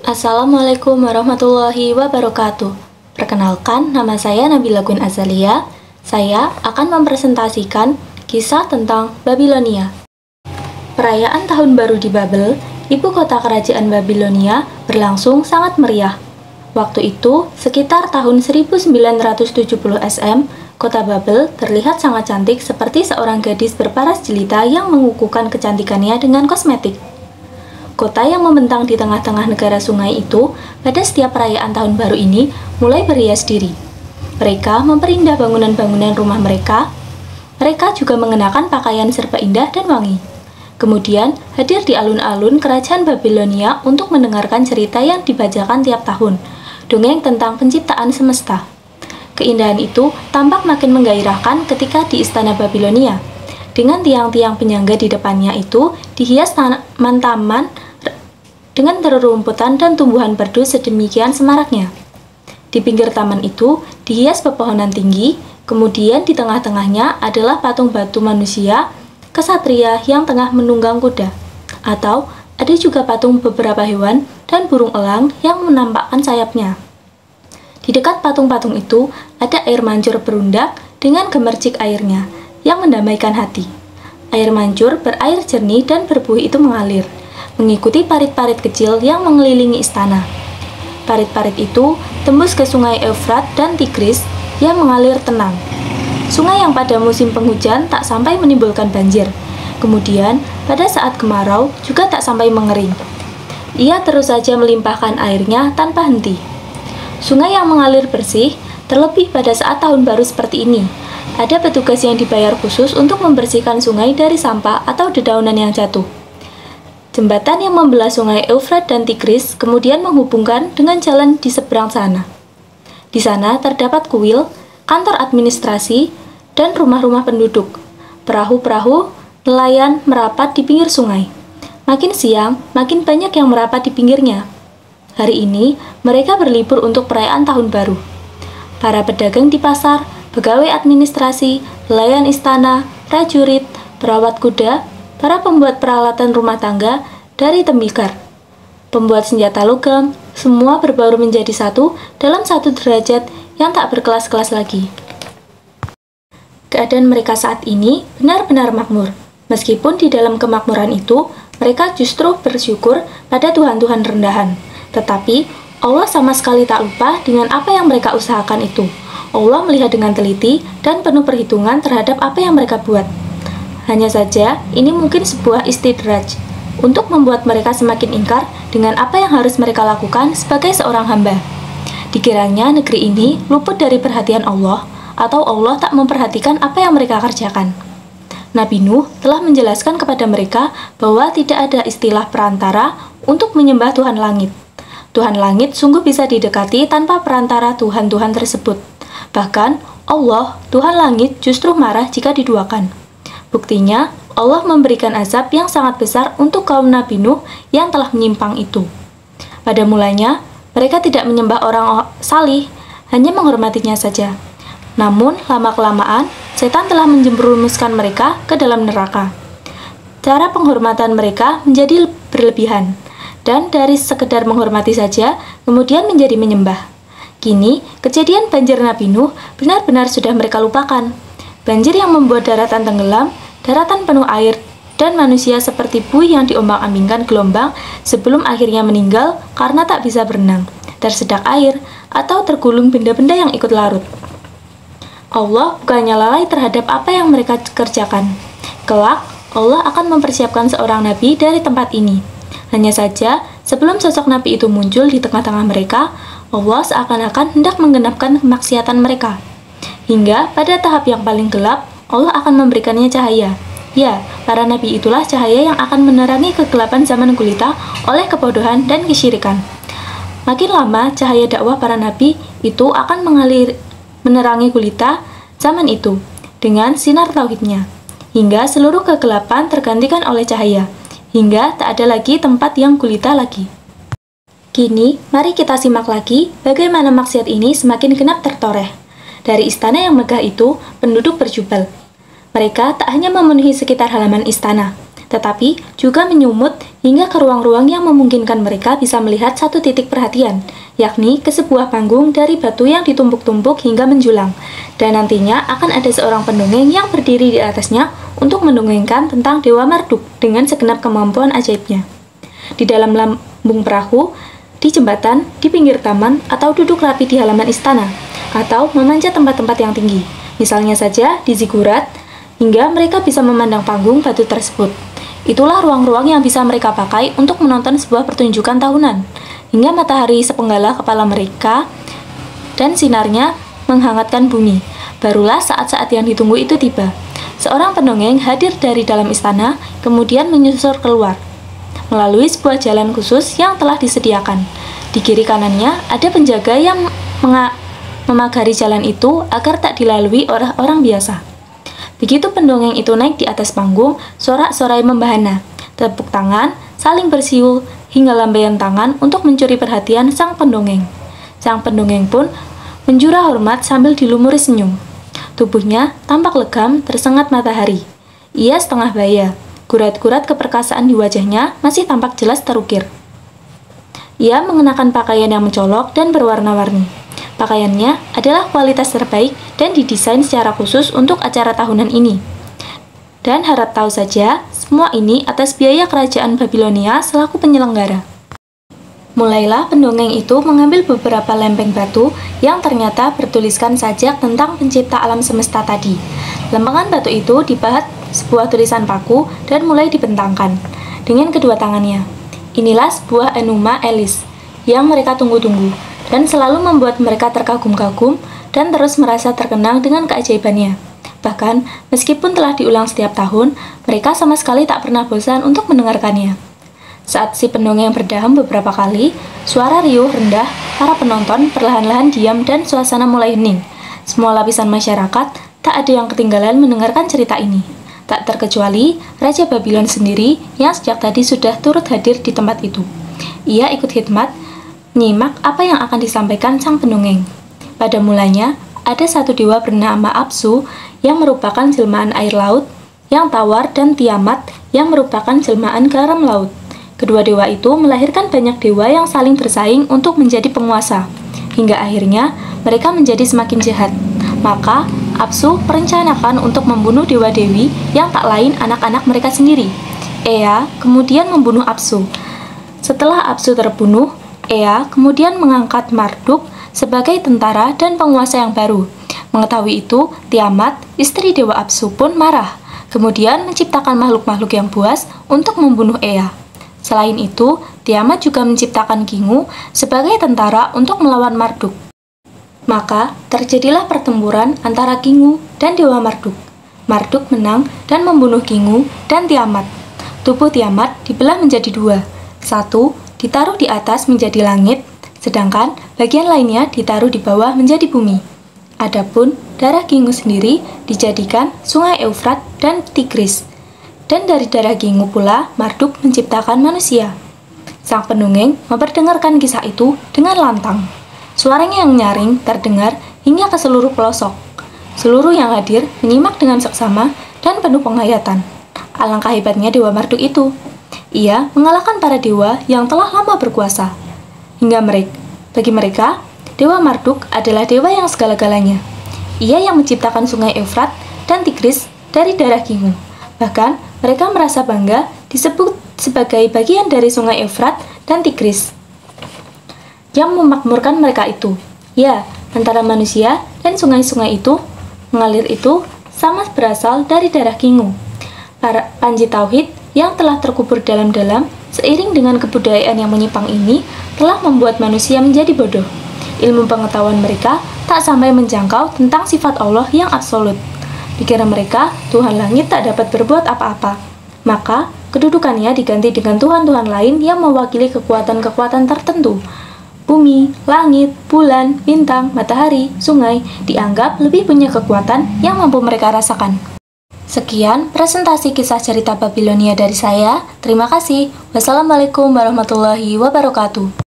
Assalamualaikum warahmatullahi wabarakatuh. Perkenalkan, nama saya Nabila Queen Azalia. Saya akan mempresentasikan kisah tentang Babilonia. Perayaan Tahun Baru di Babel, ibu kota kerajaan Babilonia, berlangsung sangat meriah. Waktu itu, sekitar tahun 1970 SM, kota Babel terlihat sangat cantik seperti seorang gadis berparas jelita yang mengukuhkan kecantikannya dengan kosmetik. Kota yang membentang di tengah-tengah negara sungai itu, pada setiap perayaan Tahun Baru ini, mulai berhias diri. Mereka memperindah bangunan-bangunan rumah mereka. Mereka juga mengenakan pakaian serba indah dan wangi. Kemudian, hadir di alun-alun kerajaan Babilonia untuk mendengarkan cerita yang dibacakan tiap tahun, dongeng tentang penciptaan semesta. Keindahan itu tampak makin menggairahkan ketika di istana Babilonia. Dengan tiang-tiang penyangga di depannya itu dihias taman-taman dengan rerumputan dan tumbuhan perdu sedemikian semaraknya. Di pinggir taman itu dihias pepohonan tinggi, kemudian di tengah-tengahnya adalah patung batu manusia, kesatria yang tengah menunggang kuda. Atau ada juga patung beberapa hewan dan burung elang yang menampakkan sayapnya. Di dekat patung-patung itu ada air mancur berundak dengan gemercik airnya yang mendamaikan hati. Air mancur berair jernih dan berbuih itu mengalir, mengikuti parit-parit kecil yang mengelilingi istana. Parit-parit itu tembus ke sungai Efrat dan Tigris yang mengalir tenang. Sungai yang pada musim penghujan tak sampai menimbulkan banjir. Kemudian, pada saat kemarau juga tak sampai mengering. Ia terus saja melimpahkan airnya tanpa henti. Sungai yang mengalir bersih, terlebih pada saat tahun baru seperti ini. Ada petugas yang dibayar khusus untuk membersihkan sungai dari sampah atau dedaunan yang jatuh. Jembatan yang membelah sungai Efrat dan Tigris kemudian menghubungkan dengan jalan di seberang sana. Di sana terdapat kuil, kantor administrasi, dan rumah-rumah penduduk. Perahu-perahu nelayan merapat di pinggir sungai. Makin siang, makin banyak yang merapat di pinggirnya. Hari ini, mereka berlibur untuk perayaan Tahun Baru. Para pedagang di pasar, pegawai administrasi, nelayan istana, prajurit, perawat kuda, para pembuat peralatan rumah tangga dari tembikar, pembuat senjata logam, semua berbaur menjadi satu dalam satu derajat yang tak berkelas-kelas lagi. Keadaan mereka saat ini benar-benar makmur. Meskipun di dalam kemakmuran itu, mereka justru bersyukur pada Tuhan-Tuhan rendahan. Tetapi, Allah sama sekali tak lupa dengan apa yang mereka usahakan itu. Allah melihat dengan teliti dan penuh perhitungan terhadap apa yang mereka buat. Hanya saja, ini mungkin sebuah istidraj untuk membuat mereka semakin ingkar dengan apa yang harus mereka lakukan sebagai seorang hamba. Dikiranya negeri ini luput dari perhatian Allah, atau Allah tak memperhatikan apa yang mereka kerjakan. Nabi Nuh telah menjelaskan kepada mereka bahwa tidak ada istilah perantara untuk menyembah Tuhan langit. Tuhan langit sungguh bisa didekati tanpa perantara Tuhan-Tuhan tersebut. Bahkan, Allah, Tuhan langit, justru marah jika diduakan. Buktinya, Allah memberikan azab yang sangat besar untuk kaum Nabi Nuh yang telah menyimpang itu. Pada mulanya, mereka tidak menyembah orang salih, hanya menghormatinya saja. Namun, lama-kelamaan, setan telah menjerumuskan mereka ke dalam neraka. Cara penghormatan mereka menjadi berlebihan, dan dari sekedar menghormati saja, kemudian menjadi menyembah. Kini, kejadian banjir Nabi Nuh benar-benar sudah mereka lupakan. Banjir yang membuat daratan tenggelam, daratan penuh air, dan manusia seperti buih yang diombang-ambingkan gelombang sebelum akhirnya meninggal karena tak bisa berenang, tersedak air, atau tergulung benda-benda yang ikut larut. Allah bukannya lalai terhadap apa yang mereka kerjakan. Kelak, Allah akan mempersiapkan seorang nabi dari tempat ini. Hanya saja, sebelum sosok nabi itu muncul di tengah-tengah mereka, Allah seakan-akan hendak menggenapkan kemaksiatan mereka. Hingga pada tahap yang paling gelap, Allah akan memberikannya cahaya. Ya, para nabi itulah cahaya yang akan menerangi kegelapan zaman gulita oleh kebodohan dan kesyirikan. Makin lama, cahaya dakwah para nabi itu akan menerangi gulita zaman itu dengan sinar tauhidnya, hingga seluruh kegelapan tergantikan oleh cahaya, hingga tak ada lagi tempat yang gulita lagi. Kini, mari kita simak lagi bagaimana maksiat ini semakin genap tertoreh. Dari istana yang megah itu, penduduk berjubel. Mereka tak hanya memenuhi sekitar halaman istana, tetapi juga menyumut hingga ke ruang-ruang yang memungkinkan mereka bisa melihat satu titik perhatian, yakni ke sebuah panggung dari batu yang ditumpuk-tumpuk hingga menjulang, dan nantinya akan ada seorang pendongeng yang berdiri di atasnya untuk mendongengkan tentang Dewa Marduk dengan segenap kemampuan ajaibnya. Di dalam lambung perahu, di jembatan, di pinggir taman, atau duduk rapi di halaman istana, atau memanjat tempat-tempat yang tinggi, misalnya saja di zigurat, hingga mereka bisa memandang panggung batu tersebut. Itulah ruang-ruang yang bisa mereka pakai untuk menonton sebuah pertunjukan tahunan, hingga matahari sepenggalah kepala mereka dan sinarnya menghangatkan bumi. Barulah saat-saat yang ditunggu itu tiba. Seorang pendongeng hadir dari dalam istana, kemudian menyusur keluar melalui sebuah jalan khusus yang telah disediakan. Di kiri kanannya ada penjaga yang memagari jalan itu agar tak dilalui orang-orang biasa. Begitu pendongeng itu naik di atas panggung, sorak-sorai membahana, tepuk tangan, saling bersiul, hingga lambaian tangan untuk mencuri perhatian sang pendongeng. Sang pendongeng pun menjura hormat sambil dilumuri senyum. Tubuhnya tampak legam tersengat matahari. Ia setengah baya, gurat-gurat keperkasaan di wajahnya masih tampak jelas terukir. Ia mengenakan pakaian yang mencolok dan berwarna-warni. Pakaiannya adalah kualitas terbaik dan didesain secara khusus untuk acara tahunan ini. Dan harap tahu saja, semua ini atas biaya kerajaan Babilonia selaku penyelenggara. Mulailah pendongeng itu mengambil beberapa lempeng batu yang ternyata bertuliskan sajak tentang pencipta alam semesta tadi. Lempengan batu itu dipahat sebuah tulisan paku dan mulai dibentangkan dengan kedua tangannya. Inilah sebuah Enuma Elis yang mereka tunggu-tunggu, dan selalu membuat mereka terkagum-kagum dan terus merasa terkenang dengan keajaibannya. Bahkan, meskipun telah diulang setiap tahun, mereka sama sekali tak pernah bosan untuk mendengarkannya. Saat si pendongeng berdaham beberapa kali, suara riuh rendah para penonton perlahan-lahan diam dan suasana mulai hening. Semua lapisan masyarakat tak ada yang ketinggalan mendengarkan cerita ini. Tak terkecuali Raja Babylon sendiri yang sejak tadi sudah turut hadir di tempat itu. Ia ikut khidmat, menyimak apa yang akan disampaikan sang pendongeng. Pada mulanya, ada satu dewa bernama Apsu yang merupakan jelmaan air laut, yang tawar, dan Tiamat yang merupakan jelmaan garam laut. Kedua dewa itu melahirkan banyak dewa yang saling bersaing untuk menjadi penguasa, hingga akhirnya mereka menjadi semakin jahat. Maka, Apsu merencanakan untuk membunuh dewa-dewi yang tak lain anak-anak mereka sendiri. Ea kemudian membunuh Apsu. Setelah Apsu terbunuh, Ea kemudian mengangkat Marduk sebagai tentara dan penguasa yang baru. Mengetahui itu, Tiamat, istri Dewa Apsu pun marah, kemudian menciptakan makhluk-makhluk yang buas untuk membunuh Ea. Selain itu, Tiamat juga menciptakan Kingu sebagai tentara untuk melawan Marduk. Maka, terjadilah pertempuran antara Kingu dan Dewa Marduk. Marduk menang dan membunuh Kingu dan Tiamat. Tubuh Tiamat dibelah menjadi dua. Satu ditaruh di atas menjadi langit, sedangkan bagian lainnya ditaruh di bawah menjadi bumi. Adapun darah Kingu sendiri dijadikan sungai Eufrat dan Tigris. Dan dari darah Kingu pula Marduk menciptakan manusia. Sang pendongeng memperdengarkan kisah itu dengan lantang. Suaranya yang nyaring terdengar hingga ke seluruh pelosok. Seluruh yang hadir menyimak dengan seksama dan penuh penghayatan. Alangkah hebatnya Dewa Marduk itu. Ia mengalahkan para dewa yang telah lama berkuasa. Bagi mereka, Dewa Marduk adalah dewa yang segala-galanya. Ia yang menciptakan sungai Eufrat dan Tigris dari darah Kingu. Bahkan, mereka merasa bangga disebut sebagai bagian dari sungai Eufrat dan Tigris yang memakmurkan mereka itu. Ya, antara manusia dan sungai-sungai itu mengalir itu sama berasal dari darah Kingu. Para panji tauhid yang telah terkubur dalam-dalam seiring dengan kebudayaan yang menyimpang ini telah membuat manusia menjadi bodoh. Ilmu pengetahuan mereka tak sampai menjangkau tentang sifat Allah yang absolut. Pikiran mereka, Tuhan langit tak dapat berbuat apa-apa. Maka, kedudukannya diganti dengan Tuhan-Tuhan lain yang mewakili kekuatan-kekuatan tertentu. Bumi, langit, bulan, bintang, matahari, sungai dianggap lebih punya kekuatan yang mampu mereka rasakan. Sekian presentasi kisah cerita Babilonia dari saya. Terima kasih. Wassalamualaikum warahmatullahi wabarakatuh.